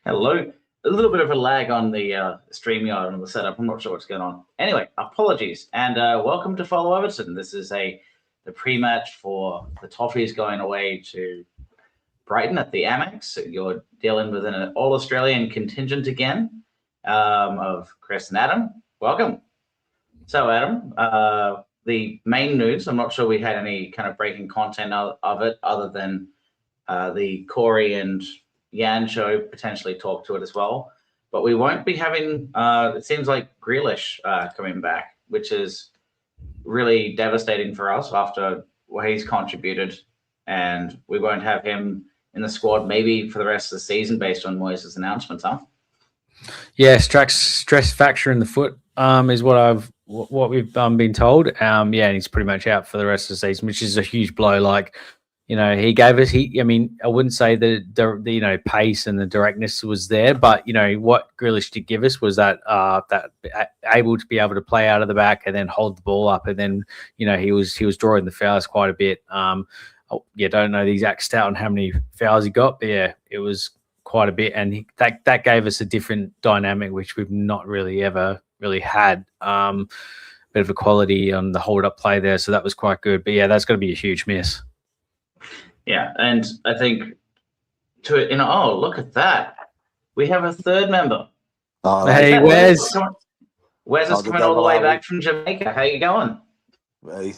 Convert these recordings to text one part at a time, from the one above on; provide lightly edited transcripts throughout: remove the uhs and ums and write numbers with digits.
Hello. A little bit of a lag on the StreamYard and the setup. I'm not sure what's going on. Anyway, apologies and welcome to Follow Everton. This is the pre-match for the Toffees going away to Brighton at the Amex. So you're dealing with an all-Australian contingent again of Chris and Adam. Welcome. So, Adam, the main news, I'm not sure we had any kind of breaking content of it other than the Corey and Yan show potentially talk to it as well. But we won't be having, it seems like Grealish coming back, which is really devastating for us after what he's contributed. And we won't have him in the squad maybe for the rest of the season based on Moyes' announcements, huh? Yeah, stress fracture in the foot is what we've been told. And he's pretty much out for the rest of the season, which is a huge blow. Like, he gave us. I wouldn't say the pace and the directness was there, but what Grealish did give us was that able to be able to play out of the back and then hold the ball up, and then he was drawing the fouls quite a bit. Don't know the exact stat on how many fouls he got, but it was quite a bit, and that gave us a different dynamic, which we've not really ever really had. Bit of a quality on the hold-up play there, so that was quite good. But that's going to be a huge miss. Yeah, and I think look at that, we have a third member. Hey, Wes. Wes is coming all the way back from Jamaica. How you going? Right.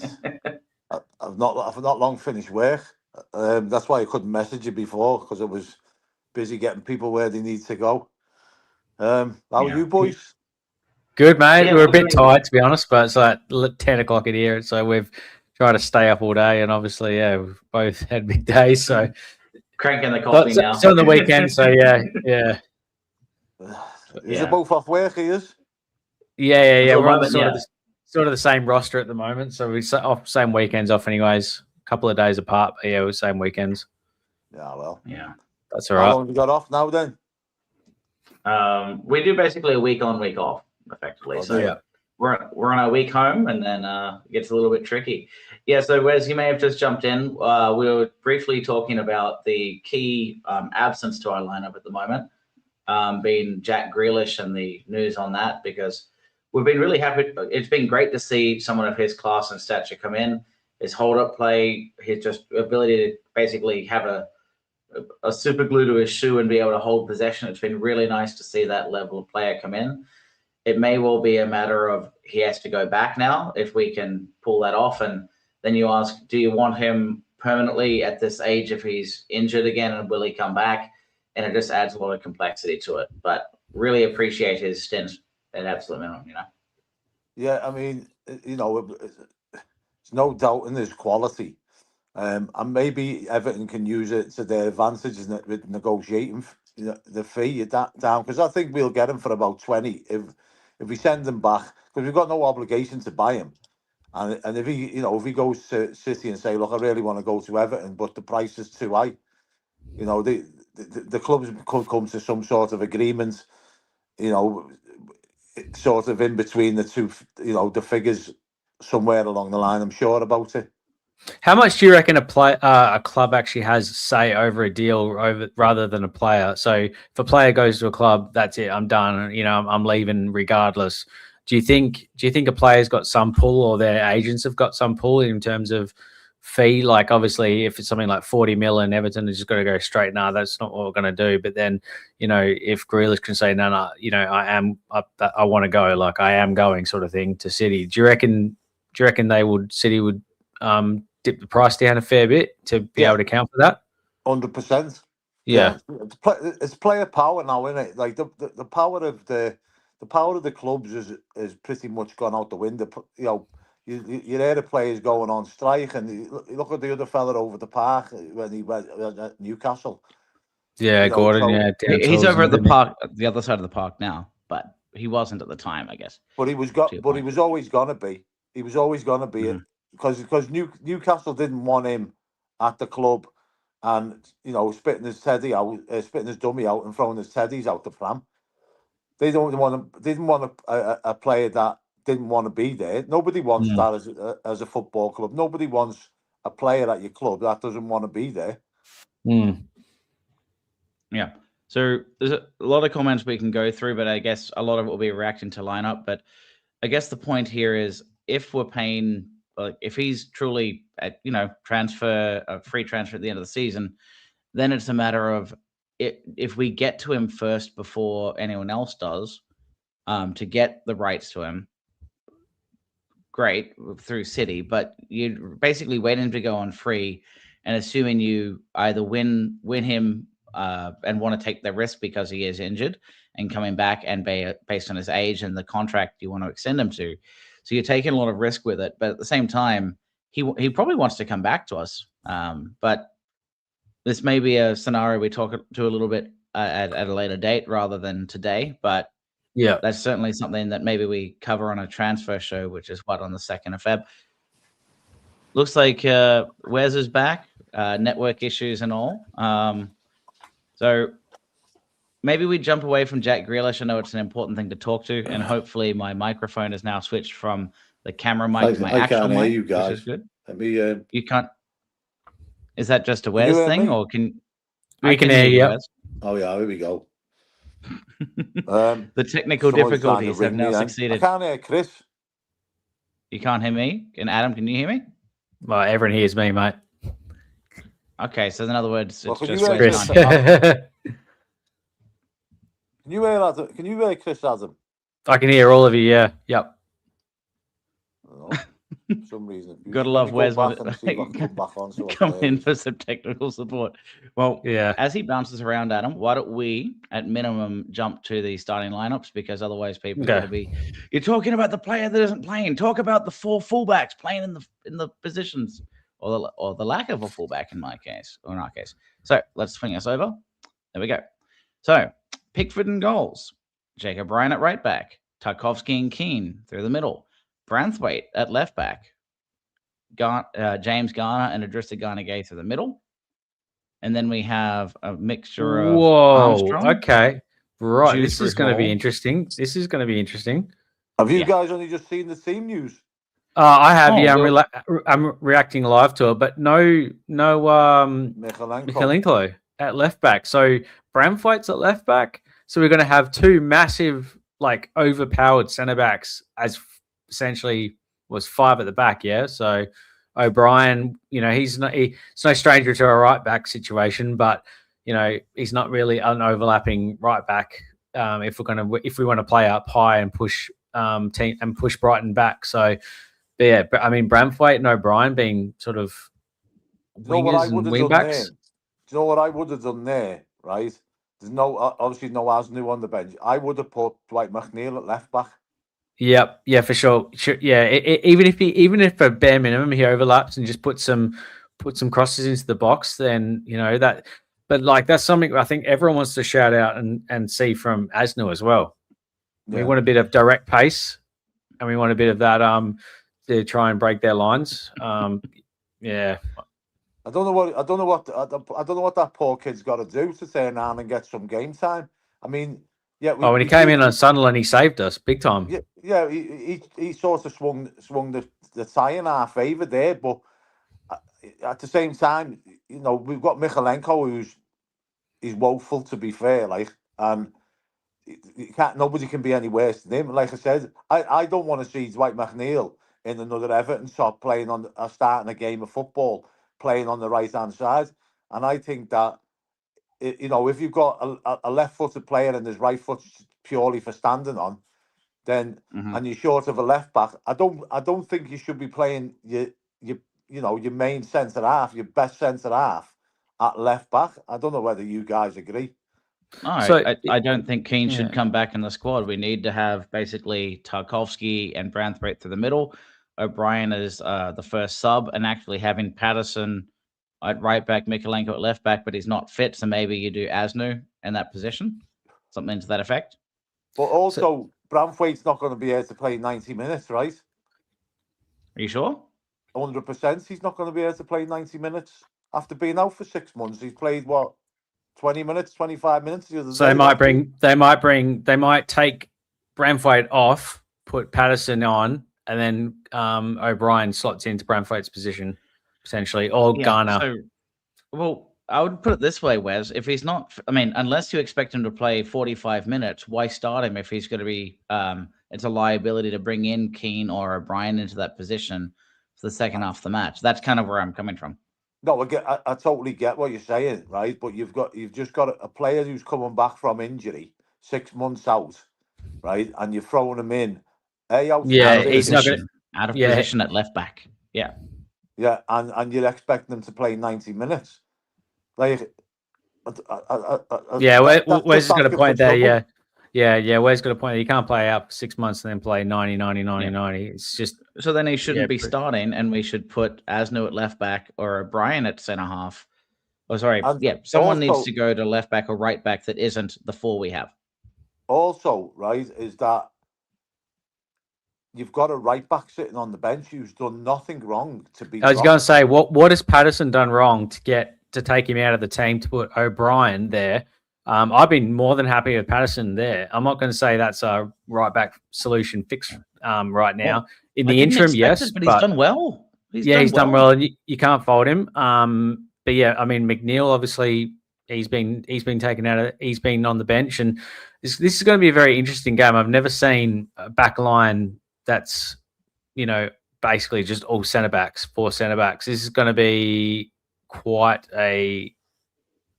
I've not long finished work. That's why I couldn't message you before, because I was busy getting people where they need to go. How are you boys? Good, mate. We're a bit tired, to be honest, but it's like 10 o'clock in here, so we've tried to stay up all day, and obviously, we've both had big days, so cranking the coffee now. So on the weekend, so yeah. Is it both off work, he is? Yeah. We're on sort of the same roster at the moment, so we off same weekends off, anyways. A couple of days apart, but we're same weekends. Yeah, well, that's all right. How long have you got off now then? We do basically a week on, week off, effectively. We're on our week home, and then it gets a little bit tricky. Yeah, so Wes, you may have just jumped in. We were briefly talking about the key absence to our lineup at the moment, being Jack Grealish and the news on that, because we've been really happy. It's been great to see someone of his class and stature come in. His hold-up play, his just ability to basically have a super glue to his shoe and be able to hold possession. It's been really nice to see that level of player come in. It may well be a matter of he has to go back now if we can pull that off. And then you ask, do you want him permanently at this age if he's injured again, and will he come back? And it just adds a lot of complexity to it. But really appreciate his stint at absolute minimum, Yeah, I mean, there's no doubt in his quality. And maybe Everton can use it to their advantage with negotiating the fee down, because I think we'll get him for about 20 if we send him back, because we've got no obligation to buy him. And if he goes to City and say, look, I really want to go to Everton, but the price is too high, the clubs could come to some sort of agreement, sort of in between the two, the figures somewhere along the line. I'm sure about it. How much do you reckon a club actually has say over a deal rather than a player? So if a player goes to a club, that's it, I'm done. I'm leaving regardless. Do you think a player's got some pull, or their agents have got some pull in terms of fee? Like, obviously, if it's something like 40 mil and Everton is just got to go straight, that's not what we're going to do. But then, if Grealish can say, no, I want to go, like I am going, sort of thing, to City. Do you reckon City would dip the price down a fair bit to be able to account for that? 100%. Yeah. It's player power now, isn't it? Like the power of the clubs is pretty much gone out the window. You hear the players going on strike, and you look at the other fella over the park when he went at Newcastle. Yeah, Gordon. He's over at the park, the other side of the park now, but he wasn't at the time, I guess. But he was always gonna be. He was always gonna be because Newcastle didn't want him at the club, and spitting his dummy out and throwing his teddies out the pram. They didn't want a player that didn't want to be there. Nobody wants that as a football club. Nobody wants a player at your club that doesn't want to be there. Yeah. So there's a lot of comments we can go through, but I guess a lot of it will be reacting to lineup. But I guess the point here is if we're paying, like if he's truly at, a free transfer at the end of the season, then it's a matter of if we get to him first before anyone else does, to get the rights to him, great, through City, but you're basically waiting to go on free and assuming you either win him and want to take the risk because he is injured and coming back and based on his age and the contract you want to extend him to. So you're taking a lot of risk with it, but at the same time, he probably wants to come back to us. But this may be a scenario we talk to a little bit at a later date rather than today, but yeah, that's certainly something that maybe we cover on a transfer show, which is on the 2nd of Feb. Looks like Wes is back, network issues and all. So maybe we jump away from Jack Grealish. I know it's an important thing to talk to, and hopefully my microphone is now switched from the camera mic to my actual mic, you guys. which is good. Let me, you can't. Is that just a Wes thing, or can we can hear you? Wes? Oh yeah, here we go. The technical difficulties have now succeeded. I can't hear Chris. You can't hear me? And Adam, can you hear me? Well, everyone hears me, mate. Okay, so in other words, it's just Chris. Can you hear Adam? Can you hear Chris, Adam? I can hear all of you. Yeah. Yep. Oh, for some reason, gotta love Wes come in for some technical support. Well, yeah. As he bounces around, Adam, why don't we, at minimum, jump to the starting lineups, because otherwise people are going to be. You're talking about the player that isn't playing. Talk about the 4 fullbacks playing in the positions, or the lack of a fullback in my case, or in our case. So let's swing us over. There we go. So Pickford in goals, Jacob Ryan at right back, Tarkovsky and Keane through the middle, Branthwaite at left back, James Garner and Idrissa Gana Gay through the middle. And then we have a mixture of Armstrong. Okay. Right. This is going to be interesting. Have you guys only just seen the team news? I have, I'm reacting live to it, but no Michalenko at left back. So Branthwaite's at left back. So we're going to have 2 massive, overpowered centre backs as essentially was 5 at the back. Yeah. So O'Brien, he's no stranger to a right back situation, but he's not really an overlapping right back. If we want to play up high and push push Brighton back. So but I mean Branthwaite and O'Brien being sort of wingers and wing backs. Do you know what I would have done there? Right. There's obviously no Asnu on the bench. I would have put Dwight McNeil at left back. Yep, yeah, for sure. Yeah, even if a bare minimum he overlaps and just put some crosses into the box, then that. But that's something I think everyone wants to shout out and see from Asnu as well. Yeah. We want a bit of direct pace, and we want a bit of that to try and break their lines. Yeah. I don't know what that poor kid's got to do to turn around and get some game time. I mean, yeah. When he came in on Sunderland, he saved us big time. Yeah. He sort of swung the tie in our favour there, but at the same time, we've got Michalenko, he's woeful, to be fair, and nobody can be any worse than him. Like I said, I don't want to see Dwight McNeil in another Everton top playing starting a game of football, playing on the right hand side. And I think that if you've got a left-footed player and his right foot purely for standing on, then and you're short of a left back, I don't think you should be playing your main centre half, your best centre half at left back. I don't know whether you guys agree. No, so, I don't think Keane should come back in the squad. We need to have basically Tarkovsky and Branthwaite through the middle, O'Brien is the first sub, and actually having Patterson at right back, Michalenko at left back, but he's not fit, so maybe you do Asnu in that position, something to that effect. But also, Branthwaite's not going to be able to play 90 minutes, right? Are you sure? 100%. He's not going to be able to play 90 minutes after being out for 6 months. He's played 20 minutes, 25 minutes the other day. So they might take Branthwaite off, put Patterson on, and then O'Brien slots into Branthwaite's position, potentially, or Garner. I would put it this way, Wes. If he's not, I mean, unless you expect him to play 45 minutes, why start him if he's going to be? It's a liability to bring in Keane or O'Brien into that position for the second half of the match. That's kind of where I'm coming from. No, I totally get what you're saying, right? But you've just got a player who's coming back from injury, 6 months out, right? And you're throwing him in. Yeah, he's not going out of position at left back. Yeah. Yeah, and you're expecting them to play 90 minutes. Like, Wes has got a point there. Yeah. Wes got a point there. You can't play out for 6 months and then play 90. It's just so then he shouldn't be starting, and we should put Asno at left back or O'Brien at centre half. Oh, sorry. Someone needs to go to left back or right back that isn't the four we have. Also, right, is that you've got a right back sitting on the bench who's done nothing wrong to be. I was going to say, what has Patterson done wrong to take him out of the team to put O'Brien there? I've been more than happy with Patterson there. I'm not going to say that's a right back solution fix right now. Well, in the interim, yes, but he's done well. He's done well, and you can't fault him. But yeah, I mean, McNeil obviously he's been taken out. He's been on the bench, and this is going to be a very interesting game. I've never seen a back line that's basically just all centre backs, 4 centre backs. This is going to be quite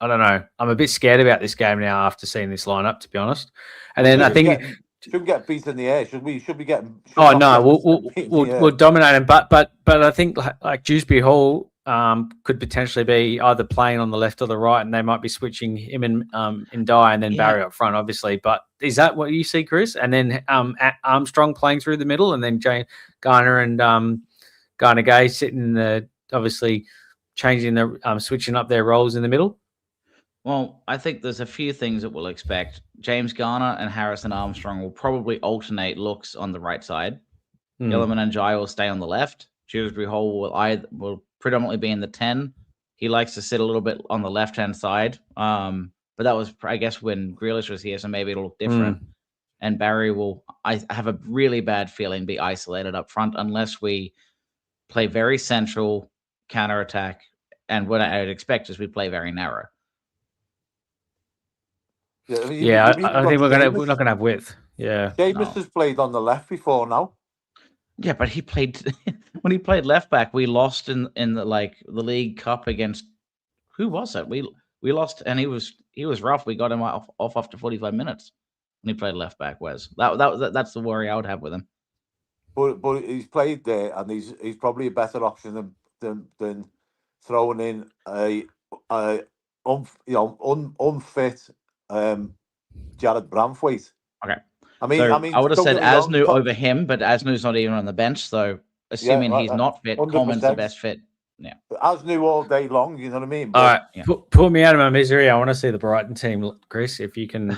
I don't know. I'm a bit scared about this game now after seeing this lineup, to be honest. And then I think shouldn't get beat in the air. Should we? Should be getting. We'll dominate him. But I think like Dewsbury Hall could potentially be either playing on the left or the right, and they might be switching him in Dye and then Barry up front, obviously. But is that what you see, Chris? And then Armstrong playing through the middle, and then Garner and Garner Gay sitting in the obviously changing the switching up their roles in the middle. Well, I think there's a few things that we'll expect. James Garner and Harrison Armstrong will probably alternate looks on the right side. Gilliman and Jai will stay on the left. Dewsbury Hall will predominantly be in the 10. He likes to sit a little bit on the left-hand side. But that was, I guess, when Grealish was here, so maybe it'll look different. And Barry will, I have a really bad feeling, be isolated up front unless we play very central, counter-attack. And what I would expect is we play very narrow. I think we're not gonna have width. Yeah, James has played on the left before now. Yeah, but he played when he played left back. We lost in the League Cup against who was it? We lost, and he was rough. We got him off after 45 minutes when he played left back. Wes, that's the worry I would have with him. But he's played there, and he's probably a better option than throwing in a unfit. Jared Bramthwaite. Okay. I mean, I would have said Asnu over him, but Asnu's not even on the bench. So assuming he's not fit, 100%. Coleman's the best fit. Yeah. Asnu all day long. You know what I mean? All right. Yeah. Put me out of my misery. I want to see the Brighton team, Chris. If you can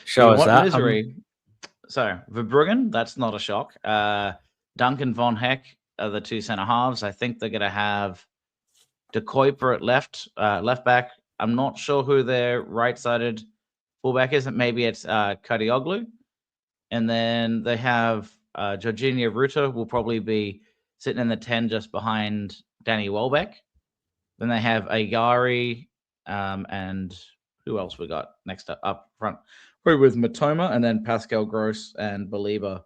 show us that. Misery. So Verbruggen, that's not a shock. Duncan Von Heck are the 2 centre halves. I think they're going to have De Kuyper at left back. I'm not sure who their right-sided fullback is. Maybe it's Kadioglu. And then they have Jorginho Ruta will probably be sitting in the 10 just behind Danny Welbeck. Then they have Agari and who else we got next up front? We're with Matoma and then Pascal Gross and Baliba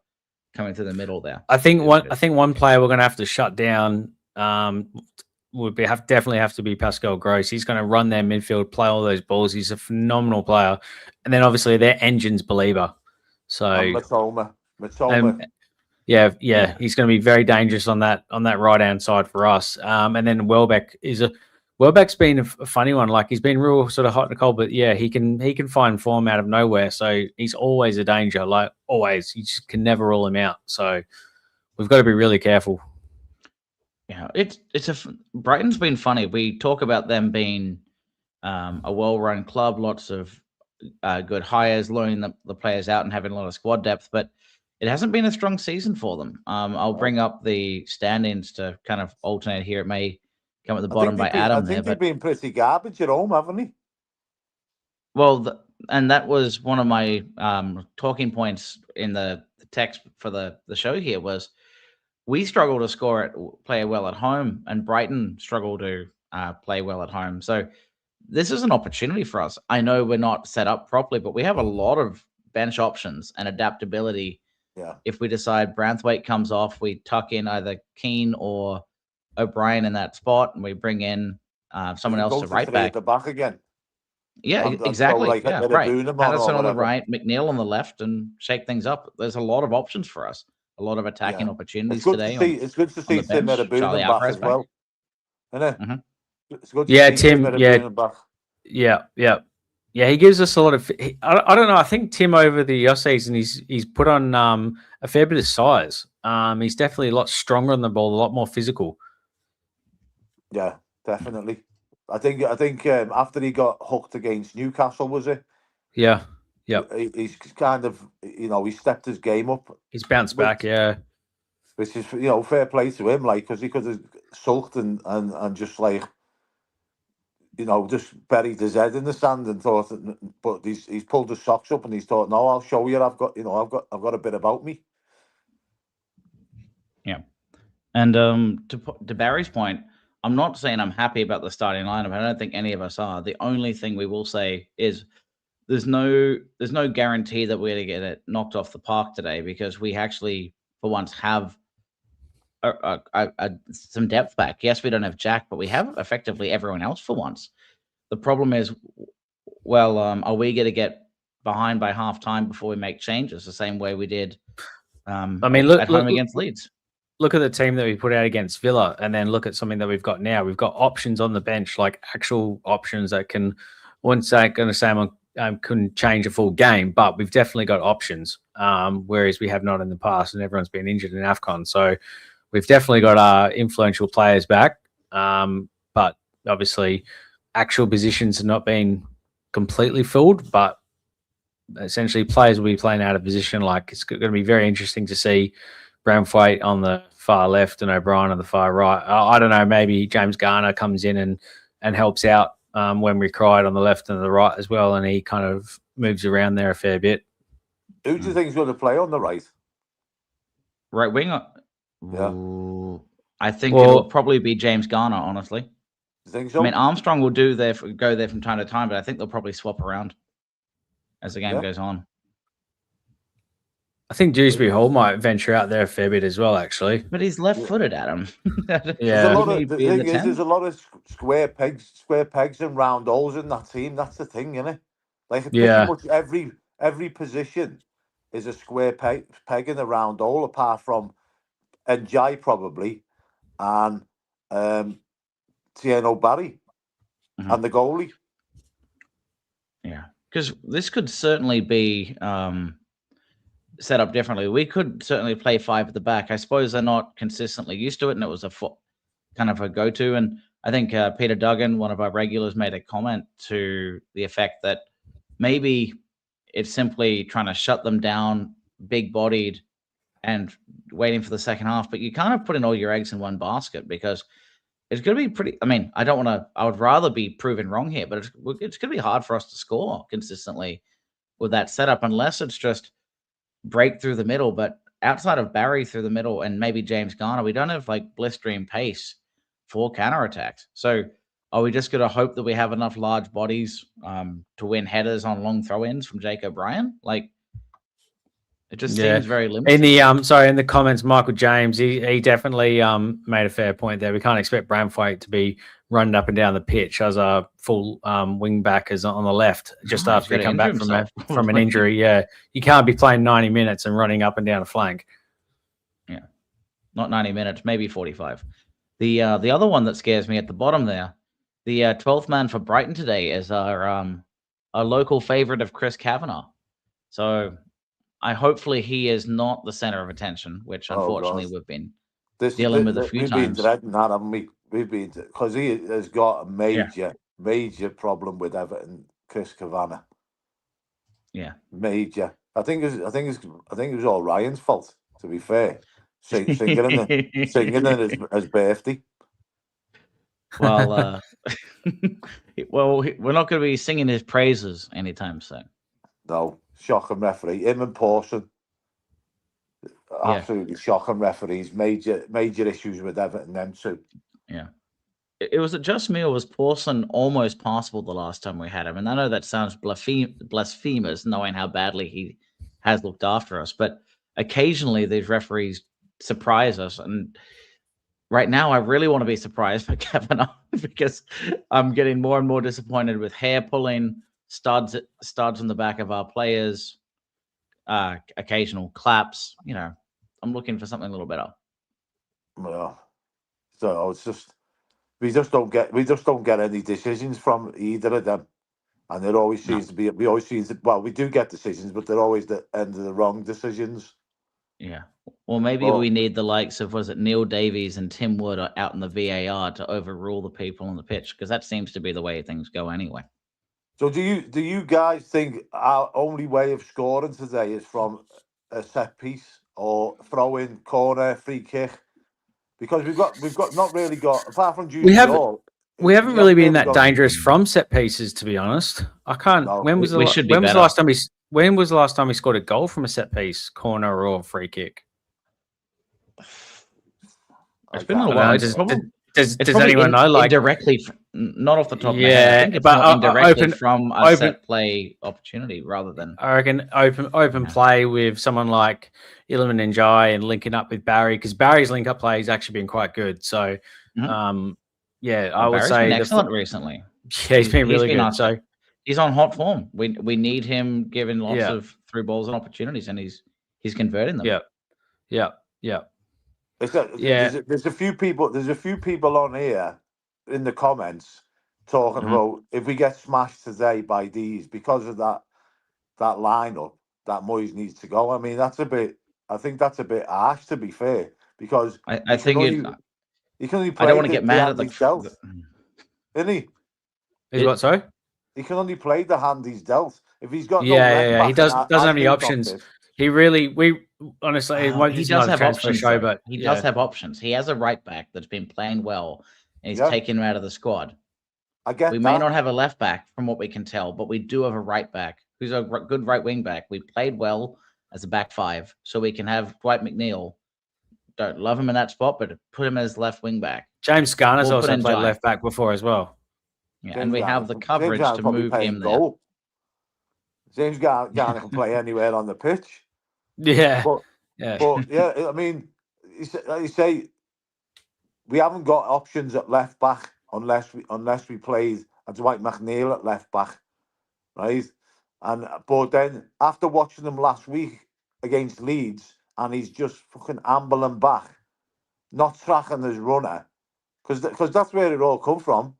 coming to the middle there. I think one player we're going to have to shut down definitely have to be Pascal Gross. He's going to run their midfield, play all those balls. He's a phenomenal player. And then obviously their engine's Belieber. So Matoma. Yeah, he's going to be very dangerous on that right hand side for us. And then Welbeck's been a funny one. Like he's been real sort of hot and cold, but yeah, he can find form out of nowhere. So he's always a danger. Like always, you just can never rule him out. So we've got to be really careful. Yeah, Brighton's been funny. We talk about them being a well-run club, lots of good hires, loaning the players out and having a lot of squad depth, but it hasn't been a strong season for them. I'll bring up the standings to kind of alternate here. It may come at the bottom by Adam. I think they've been pretty garbage at home, haven't they? Well, and that was one of my talking points in the text for the show here was we struggle to play well at home, and Brighton struggle to play well at home. So this is an opportunity for us. I know we're not set up properly, but we have a lot of bench options and adaptability. Yeah. If we decide Branthwaite comes off, we tuck in either Keane or O'Brien in that spot, and we bring in someone else to right back. At the back again. Yeah, And exactly. like yeah, right. Patterson on the whatever. right, McNeil on the left, and shake things up. There's a lot of options for us. A lot of attacking opportunities today. It's good to see Tim Metaboonen back as well. Isn't it? Mm-hmm. It's good to see Tim back. Yeah. He gives us a lot of. I don't know. I think Tim over the off season he's put on a fair bit of size. He's definitely a lot stronger on the ball, a lot more physical. Yeah, definitely. I think after he got hooked against Newcastle, was it? Yeah. He's kind of he stepped his game up. He's bounced back. Yeah. Which is fair play to him, like, because he could have sulked and just like just buried his head in the sand and thought, but he's pulled his socks up and he's thought, no, I'll show you. I've got a bit about me. Yeah, and to Barry's point, I'm not saying I'm happy about the starting lineup. I don't think any of us are. The only thing we will say is there's no guarantee that we're going to get it knocked off the park today, because we actually, for once, have some depth back. Yes, we don't have Jack, but we have effectively everyone else for once. The problem is, are we going to get behind by half time before we make changes the same way we did at home against Leeds? Look at the team that we put out against Villa, and then look at something that we've got now. We've got options on the bench, like actual options that can, going to say couldn't change a full game, but we've definitely got options, whereas we have not in the past, and everyone's been injured in AFCON. So we've definitely got our influential players back, but obviously actual positions have not been completely filled, but essentially players will be playing out of position. Like, it's going to be very interesting to see Branthwaite on the far left and O'Brien on the far right. I don't know, maybe James Garner comes in and helps out when we cried on the left and the right as well, and he kind of moves around there a fair bit. Who do you think is going to play on the right? Right wing? Yeah. I think it'll probably be James Garner, honestly. You think so? I mean, Armstrong will go there from time to time, but I think they'll probably swap around as the game goes on. I think Dewsbury Hall might venture out there a fair bit as well, actually. But he's left-footed, Adam. Yeah. There's a lot of square pegs and round holes in that team. That's the thing, isn't it? Like, pretty much every position is a square peg in a round hole, apart from Njai probably, and Tieno Barry, and the goalie. Yeah, because this could certainly be set up differently. We could certainly play 5 at the back. I suppose they're not consistently used to it, and it was a kind of a go-to. And I think Peter Duggan, one of our regulars, made a comment to the effect that maybe it's simply trying to shut them down, big-bodied, and waiting for the second half. But you kind of put in all your eggs in one basket, because it's going to be pretty. I mean, I would rather be proven wrong here, but it's going to be hard for us to score consistently with that setup, unless it's just break through the middle. But outside of Barry through the middle and maybe James Garner, we don't have like blistering pace for counterattacks. So are we just going to hope that we have enough large bodies to win headers on long throw-ins from Jake O'Brien? Like, it just seems very limited. In the comments, Michael James, he definitely made a fair point there. We can't expect Branthwaite to be running up and down the pitch as a full wing back as on the left just after he come back from an injury. Yeah, you can't be playing 90 minutes and running up and down a flank. Yeah, not 90 minutes, maybe 45. The other one that scares me at the bottom there, the 12th man for Brighton today is our local favourite of Chris Kavanagh. So hopefully he is not the center of attention, which unfortunately we've been dealing with a few times. We've been dreading that, haven't we? Because he has got a major problem with Everton, Chris Kavanagh. Yeah, major. I think it was all Ryan's fault, to be fair. Singing in his birthday. Well, we're not going to be singing his praises anytime soon. No, shocking referee. Him and Pawson, absolutely shocking referees. Major issues with Everton, them two. Yeah. it was it just me, or was Pawson almost passable the last time we had him? And I know that sounds blasphemous, knowing how badly he has looked after us, but occasionally these referees surprise us. And right now, I really want to be surprised by Kavanagh because I'm getting more and more disappointed with hair pulling, studs on the back of our players, occasional claps. I'm looking for something a little better. Well, so it's just we just don't get any decisions from either of them, and it always seems to be. We always seem to. Well, we do get decisions, but they're always the end of the wrong decisions. Yeah. Well, maybe we need the likes of, was it Neil Davies and Tim Wood out in the VAR to overrule the people on the pitch, because that seems to be the way things go anyway. So do you guys think our only way of scoring today is from a set piece or throw in, corner, free kick? Because we've not really got, apart from Jude Shaw, we haven't really been that dangerous from set pieces, to be honest. I can't. No, when was the last time we scored a goal from a set piece, corner or free kick? It's been a while. Does anyone know? Like indirectly, not off the top of my head. I think it's more indirectly from a set play opportunity rather than. I reckon open play with someone like Iliman Njai and linking up with Barry, because Barry's link up play has actually been quite good. So, I would say been excellent recently. Yeah, he's been really good. Nice. So he's on hot form. We need him giving lots of through balls and opportunities, and he's converting them. Yeah. There's a few people on here in the comments talking about if we get smashed today by these because of that lineup, that Moyes needs to go. I mean, I think that's a bit harsh, to be fair, because I think he can only play. I don't want to get mad at the isn't he? Is what? Sorry. He can only play the hand he's dealt. If he's got he doesn't have any options. He honestly, he does have options. But he does have options. He has a right back that's been playing well, and he's taken him out of the squad. We may not have a left back from what we can tell, but we do have a right back who's a good right wing back. We played well as a back five, so we can have Dwight McNeil. Don't love him in that spot, but put him as left wing back. James Garner's also played left back before as well. Yeah, and we have the coverage to move him there. James Garner can play anywhere on the pitch. Yeah. But I mean, you say we haven't got options at left back unless we played a Dwight McNeil at left back, right? But then after watching him last week against Leeds, and he's just fucking ambling back, not tracking his runner, because that's where it all come from.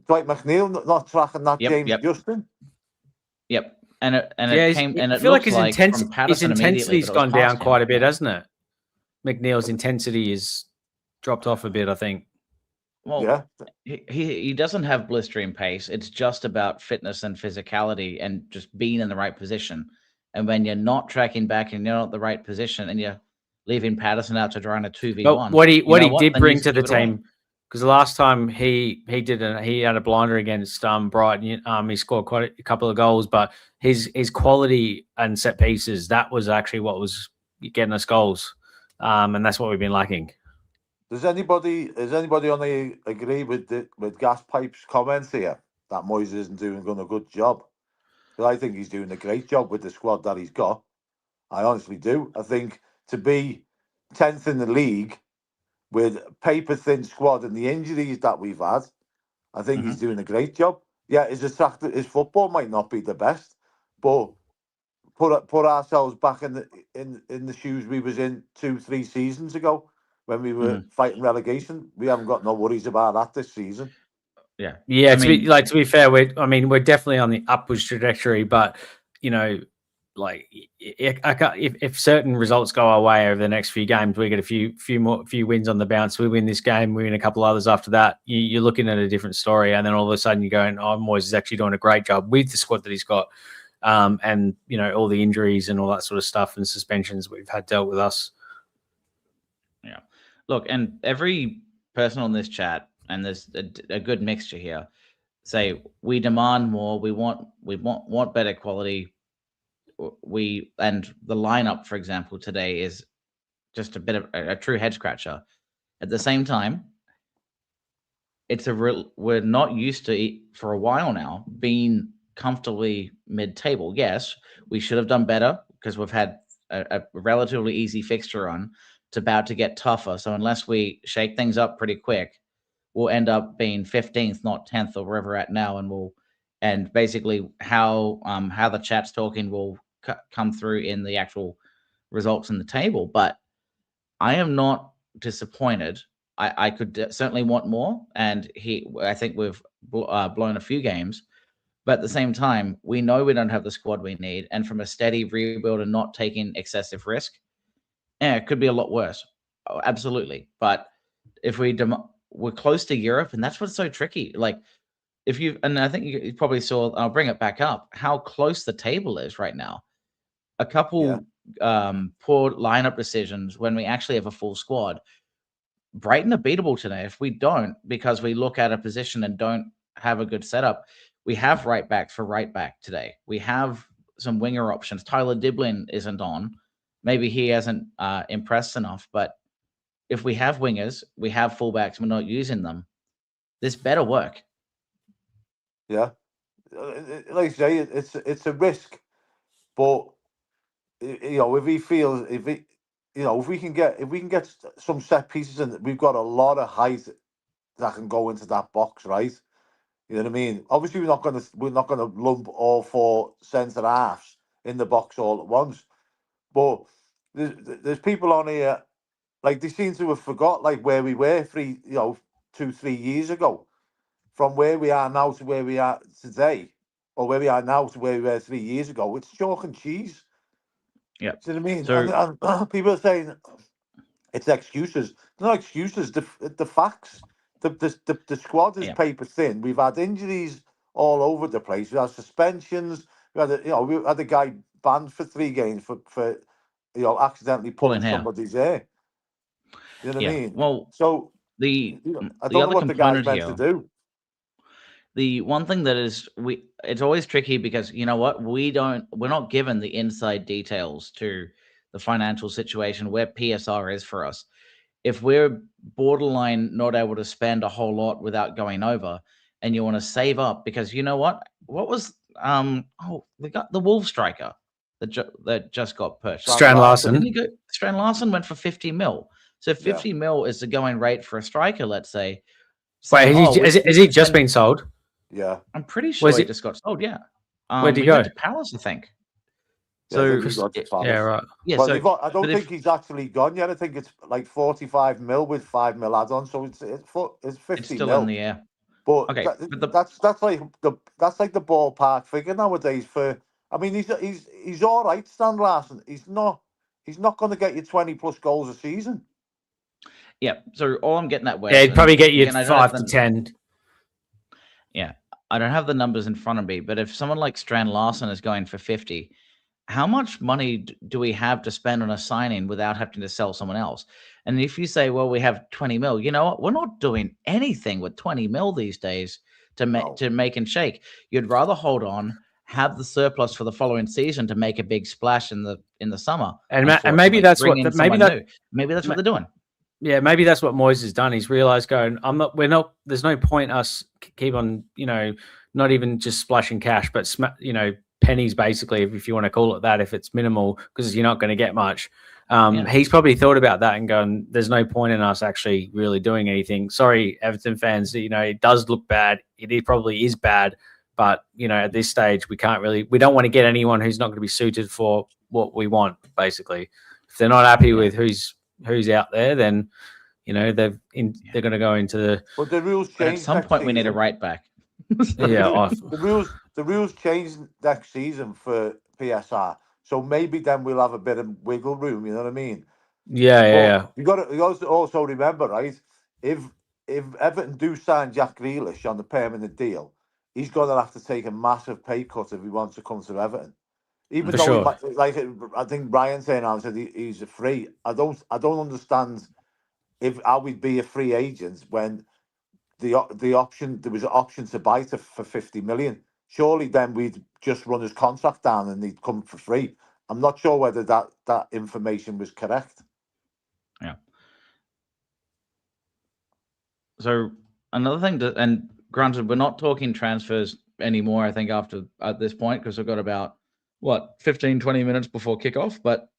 Dwight McNeil not tracking that James Justin. Yep. I feel like his intensity's gone down quite a bit, hasn't it? McNeil's intensity is dropped off a bit, I think. Well, he doesn't have blistering pace. It's just about fitness and physicality and just being in the right position. And when you're not tracking back and you're not in the right position and you're leaving Patterson out to dry in a 2v1. But what he did bring to the team, because the last time he had a blinder against Brighton, he scored quite a couple of goals, but his quality and set pieces, that was actually what was getting us goals, and that's what we've been lacking. Does anybody on the agree with Gas Pipe's comments here that Moyes isn't doing a good job? Because I think he's doing a great job with the squad that he's got. I honestly do. I think to be 10th in the league with paper-thin squad and the injuries that we've had, I think he's doing a great job. Yeah, his football might not be the best, but put ourselves back in the shoes we was in 2-3 seasons ago when we were fighting relegation. We haven't got no worries about that this season. Yeah. To be fair, we're definitely on the upwards trajectory, but if certain results go our way over the next few games, we get a few wins on the bounce. We win this game, we win a couple others after that. You're looking at a different story, and then all of a sudden you're going, "Oh, Moyes is actually doing a great job with the squad that he's got," and all the injuries and all that sort of stuff and suspensions we've had dealt with us. Yeah, look, and every person on this chat, and there's a good mixture here, say we demand more, we want better quality. And the lineup, for example, today is just a bit of a true head scratcher. At the same time, we're not used to for a while now being comfortably mid-table. Yes, we should have done better because we've had a relatively easy fixture run. It's about to get tougher. So unless we shake things up pretty quick, we'll end up being 15th, not 10th or wherever we're at now. And basically how the chat's talking will come through in the actual results in the table. But I am not disappointed. I could certainly want more, and I think we've blown a few games, but at the same time, we know we don't have the squad we need, and from a steady rebuild and not taking excessive risk, it could be a lot worse. Oh, absolutely, but if we're close to Europe, and that's what's so tricky. Like and I think you probably saw. I'll bring it back up. How close the table is right now. A couple poor lineup decisions when we actually have a full squad. Brighton are beatable today. If we don't, because we look at a position and don't have a good setup, we have right back for right back today. We have some winger options. Tyler Diblin isn't on. Maybe he hasn't impressed enough. But if we have wingers, we have fullbacks, we're not using them. This better work. Yeah, like I say, it's a risk, but if he feels if we can get some set pieces, and we've got a lot of height that can go into that box, right? You know what I mean? Obviously, we're not gonna lump all 4 centre halves in the box all at once, but there's people on here like they seem to have forgot like where we were 2-3 years ago, from where we are now to where we are today, or where we are now to where we were 3 years ago. It's chalk and cheese. Yeah. Do you know what I mean? So, and people are saying it's excuses. They're not excuses. The facts. The squad is paper thin. We've had injuries all over the place. We had suspensions. We had a guy banned for 3 games for accidentally pulling somebody's hair. You know what I mean? Well, so I don't know what the guy's meant to do. The one thing that it's always tricky because you know what, we're not given the inside details to the financial situation where PSR is for us. If we're borderline not able to spend a whole lot without going over, and you want to save up because you know what was we got the Wolves striker that just got purchased. Strand Larson. Strand Larson went for 50 mil. So 50 mil is the going rate for a striker, let's say. Wait, has he just been sold? Yeah, I'm pretty sure he just got sold. Yeah, where'd he go? Went to Palace, I think. So right. Yeah, well, I don't think he's actually gone yet. I think it's like 45 mil with 5 mil add-on, so it's 50 it's still mil. in the air. But Okay, that's like the ballpark figure nowadays. I mean, he's all right, Stan Larson. He's not going to get you 20 plus goals a season. Yeah. So all I'm getting at, he'd probably get you 5 to 10. Yeah, I don't have the numbers in front of me, but if someone like Strand Larson is going for 50, how much money do we have to spend on a signing without having to sell someone else? And if you say, well, we have 20 mil, you know what? We're not doing anything with 20 mil these days to make and shake. You'd rather hold on, have the surplus for the following season to make a big splash in the summer. And maybe that's what maybe that's what they're doing. Yeah, maybe that's what Moyes has done. He's realized there's no point us keep on, not even just splashing cash, but, pennies, basically, if you want to call it that, if it's minimal, because you're not going to get much. He's probably thought about that and gone, there's no point in us actually really doing anything. Sorry, Everton fans, it does look bad. It probably is bad, but, at this stage, we don't want to get anyone who's not going to be suited for what we want, basically. If they're not happy with who's out there, then they're going to go into the. But the rules change. At some point, we need a right back. The rules change next season for PSR, so maybe then we'll have a bit of wiggle room. You know what I mean? Yeah. You got to also remember, right? If Everton do sign Jack Grealish on the permanent deal, he's going to have to take a massive pay cut if he wants to come to Everton. Even though, I think Brian saying I said he's a free. I don't understand how we'd be a free agent when there was an option to buy for 50 million. Surely then we'd just run his contract down and he'd come for free. I'm not sure whether that information was correct. Yeah. So another thing, and granted, we're not talking transfers anymore, I think, at this point, because we've got about, 15, 20 minutes before kickoff. But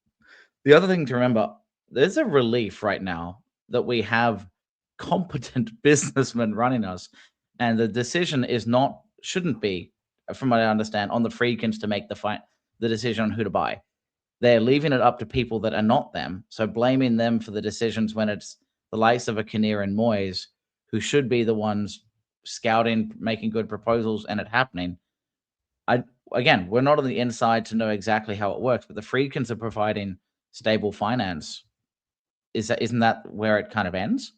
the other thing to remember, there's a relief right now that we have competent businessmen running us. And the decision shouldn't be, from what I understand, on the Friedkins to make the decision on who to buy. They're leaving it up to people that are not them. So blaming them for the decisions when it's the likes of a Kinnear and Moyes, who should be the ones scouting, making good proposals, and it happening. Again, we're not on the inside to know exactly how it works, but the Friedkins are providing stable finance. Isn't that where it kind of ends?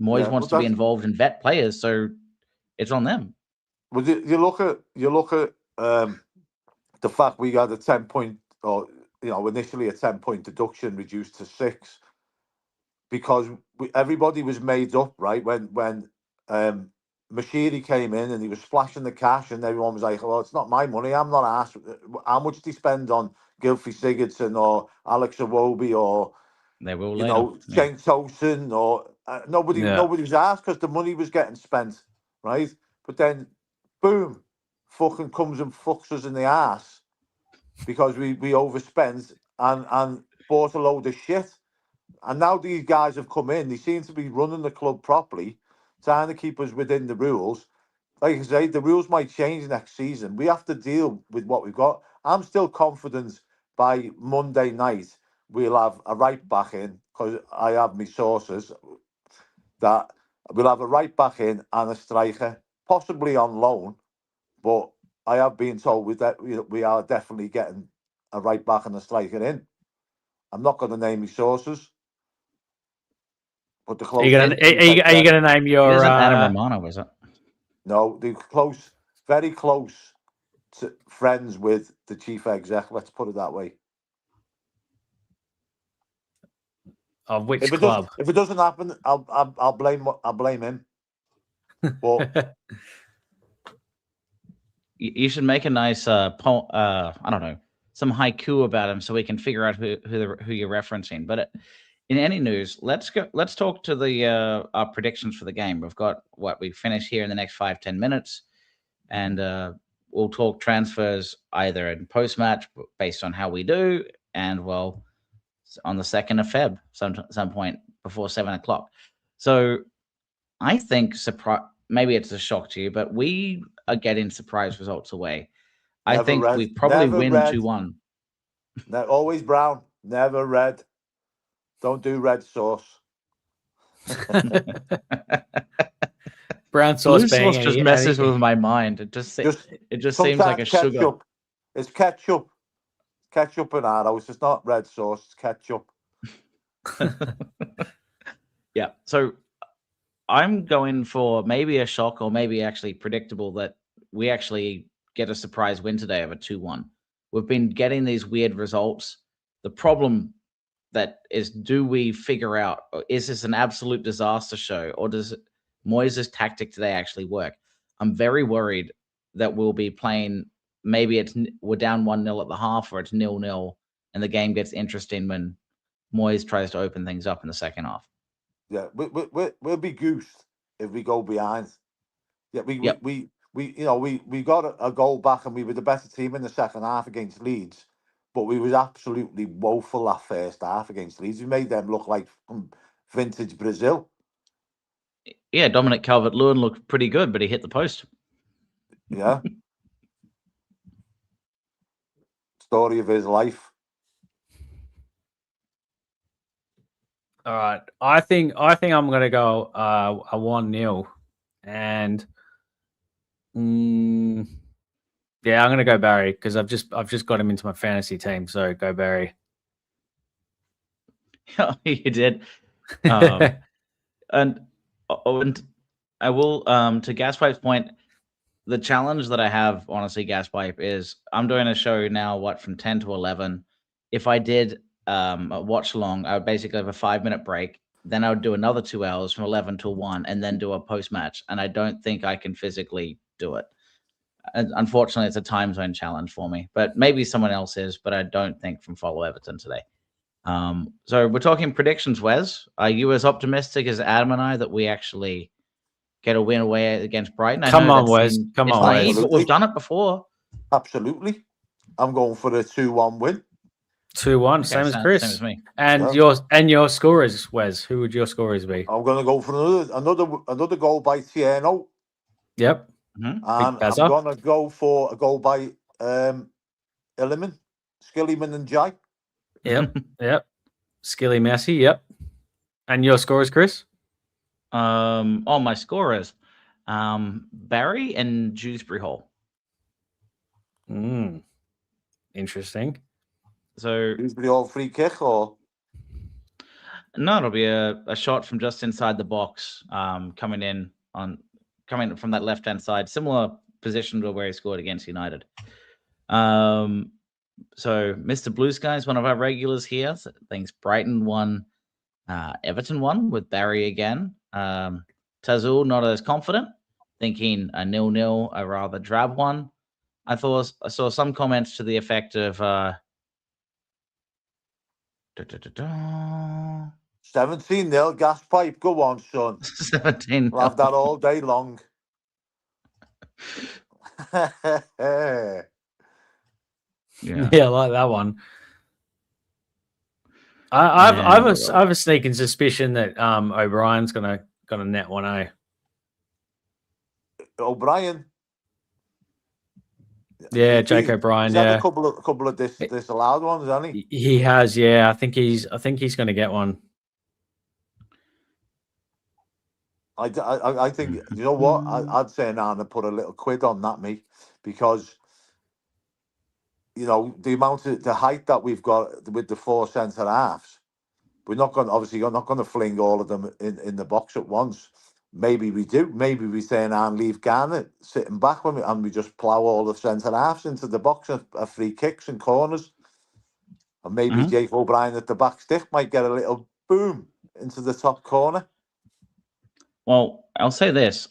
Moyes wants to be involved and vet players, so it's on them. Well, you look at the fact we got a 10-point, or initially a 10-point deduction reduced to 6, because everybody was made up, right? When Mashiri came in and he was splashing the cash, and everyone was like, "Well, it's not my money. I'm not asked how much did he spend on Gylfi Sigurdsson or Alex Iwobi or Cenk Tosun or nobody was asked, because the money was getting spent, right? But then, boom, fucking comes and fucks us in the ass because we overspent and bought a load of shit. And now these guys have come in. They seem to be running the club properly, trying to keep us within the rules. Like I say, the rules might change next season. We have to deal with what we've got. I'm still confident by Monday night we'll have a right back in, because I have my sources that we'll have a right back in and a striker, possibly on loan. But I have been told we are definitely getting a right back and a striker in. I'm not going to name my sources. But the close. Are you going to name your? It isn't Adam Romano, is it? No, they're close, very close to friends with the chief exec. Let's put it that way. Of which club? If it doesn't happen, I'll blame him. But you should make a nice I don't know, some haiku about him, so we can figure out who you're referencing. But in any news, let's talk to the our predictions for the game. We've got we finish here in the next 5-10 minutes, and we'll talk transfers either in post-match based on how we do, and on the 2nd of Feb, some point before 7 o'clock. So I think maybe it's a shock to you, but we are getting surprise results away. I think we probably win 2-1. Always brown, never red. Don't do red sauce. Brown sauce. Blue sauce just messes with my mind. It just seems like a ketchup. sugar. It's ketchup. Ketchup and arrows. It's not red sauce. It's ketchup. Yeah. So I'm going for maybe a shock, or maybe actually predictable, that we actually get a surprise win today of a 2-1. We've been getting these weird results. The problem that is, do we figure out, is this an absolute disaster show, or does Moyes' tactic today actually work? I'm very worried that we'll be playing, maybe we're down 1-0 at the half, or it's 0-0, and the game gets interesting when Moyes tries to open things up in the second half. Yeah, we'll be goosed if we go behind. Yeah, we got a goal back, and we were the better team in the second half against Leeds, but we was absolutely woeful that first half against Leeds. We made them look like vintage Brazil. Yeah, Dominic Calvert-Lewin looked pretty good, but he hit the post. Yeah. Story of his life. All right, I think I'm going to go a 1-0, and yeah, I'm going to go Barry, because I've just got him into my fantasy team. So go Barry. You did, and I will. To Gaspipe's point, the challenge that I have, honestly, Gaspipe, is I'm doing a show now, from 10 to 11. If I did a watch along, I would basically have a 5-minute break. Then I would do another 2 hours from 11 till 1, and then do a post match. And I don't think I can physically do it. And unfortunately, it's a time zone challenge for me. But maybe someone else is. But I don't think from Follow Everton today. So we're talking predictions, Wes. Are you as optimistic as Adam and I that we actually get a win away against Brighton. I Come know on, that Wes. seems- Come it's on, naive, Wes. but we've done it before. Absolutely. I'm going for a 2-1 win. 2-1, Okay, same as Chris. Same as me. And Yeah. your scorers, Wes. Who would your scorers be? I'm going to go for another goal by Tieno. Yep. Mhm. And I'm Bazza. going to go for a goal by Illiman, Skillyman and Jai. Yep. Yep. Skilly Messi. Yep. And your scorers, Chris? My scorers. Barry and Dewsbury Hall. Interesting. So Usually all free kick or no, it'll be a shot from just inside the box, coming from that left hand side, similar position to where he scored against United. So Mr. Blue Sky is one of our regulars here. So thanks. Brighton won, Everton won with Barry again. Tazul not as confident, thinking a 0-0, a rather drab one. I saw some comments to the effect of 17-0 gas pipe. Go on, son. 17. We'll have that all day long. Yeah. Yeah, I like that one. I have a sneaking suspicion that O'Brien's gonna net 1-0. O'Brien. Yeah, Jake O'Brien. He's had a couple of disallowed ones, hasn't he? He has. Yeah, I think he's going to get one. I think, you know what? I'd say Nana put a little quid on that, me, because the height that we've got with the 4 centre halves, you're not going to fling all of them in the box at once. Maybe we do. Maybe we say and leave Garner sitting back and we just plough all the centre halves into the box of free kicks and corners. And maybe Jake O'Brien at the back stick might get a little boom into the top corner. Well, I'll say this.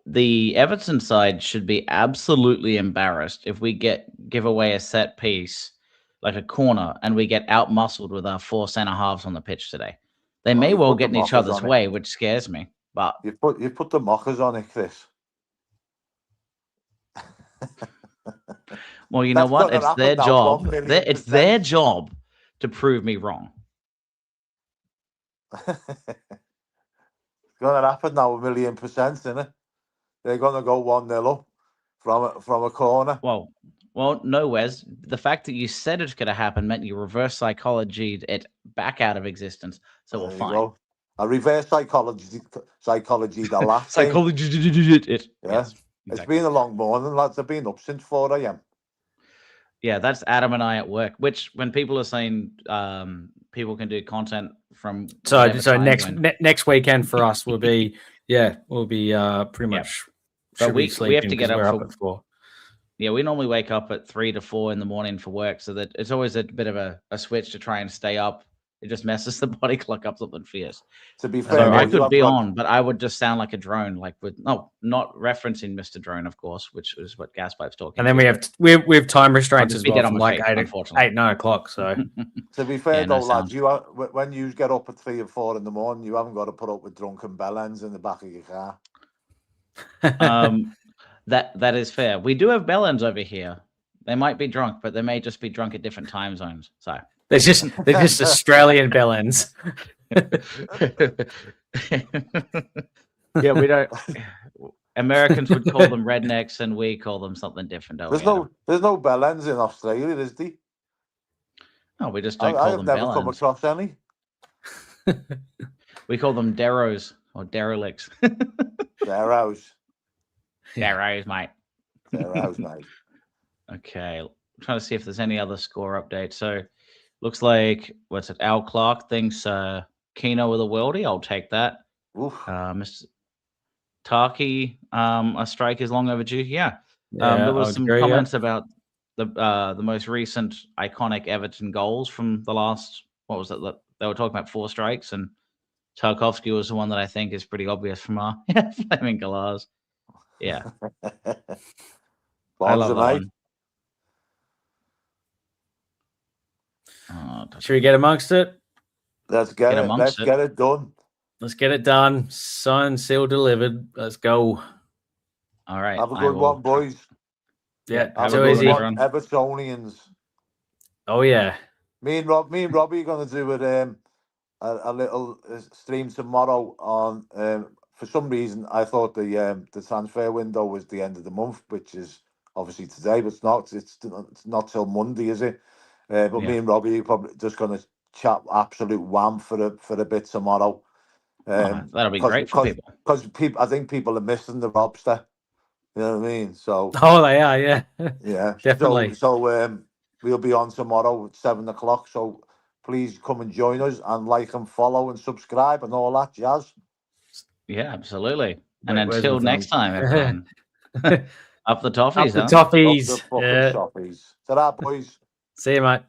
The Everton side should be absolutely embarrassed if we give away a set piece, like a corner, and we get out-muscled with our 4 centre-halves on the pitch today. They may well get in each other's way, which scares me. But you put the mockers on it, Chris. Well, you know what? It's their job. It's their job to prove me wrong. It's going to happen now 1,000,000%, isn't it? They're going to go 1-0 up from a corner. Well, no, Wes. The fact that you said it's going to happen meant you reverse psychology it back out of existence. So we're fine. I reverse psychology the last psychology it. Yeah. Yes, exactly. It's been a long morning, lads. I've been up since 4 a.m. Yeah, that's Adam and I at work. Which, when people are saying people can do content from so next weekend for us will be pretty much. But we have to get up at 4. Yeah, we normally wake up at 3 to 4 in the morning for work, so that it's always a bit of a switch to try and stay up. It just messes the body clock up something fierce. To be fair, so I could be on, but I would just sound like a drone, not referencing Mr. Drone, of course, which is what Gaspipe's talking. And then we have time restraints as well from like 8-9 o'clock. So to be fair though, lads, when you get up at 3 or 4 in the morning, you haven't got to put up with drunken bellends in the back of your car. That is fair. We do have bellends over here. They might be drunk, but they may just be drunk at different time zones. So they're just Australian bellends. Yeah, we don't. Americans would call them rednecks, and we call them something different. There's no bellends in Australia, is there? No, we just don't call them bellends. I've never come across any. We call them deros or derelicts. Deros. Deros, mate. Deros, mate. Okay, I'm trying to see if there's any other score update. So, looks like Al Clark thinks Keno with a worldie. I'll take that. Mr. Tarky, a strike is long overdue. Yeah. There was some comments about the most recent iconic Everton goals from the last. What was it? They were talking about 4 strikes, and Tarkovsky was the one that I think is pretty obvious from our Flaming Galars. Yeah. I love that one. Should we get amongst it? Let's get it. Let's get it done. Let's get it done. Signed, sealed, delivered. Let's go. All right. Have a good one, boys. Yeah, Have too a good easy. one, Evertonians. Oh yeah. Me and Robbie are going to do a little stream tomorrow on. For some reason, I thought the transfer window was the end of the month, which is obviously today, but it's not. It's not till Monday, is it? But me and Robbie are probably just going to chat absolute wham for a bit tomorrow. That'll be great for people. Because people, I think people are missing the Robster. You know what I mean? So they are. Yeah. yeah, Definitely. So we'll be on tomorrow at 7:00. So please come and join us and like and follow and subscribe and all that jazz. Yeah, absolutely. And until next time, everyone, up the toffees. Up the toffees. Up the fucking toffees. Ta-ra, boys. See you, mate.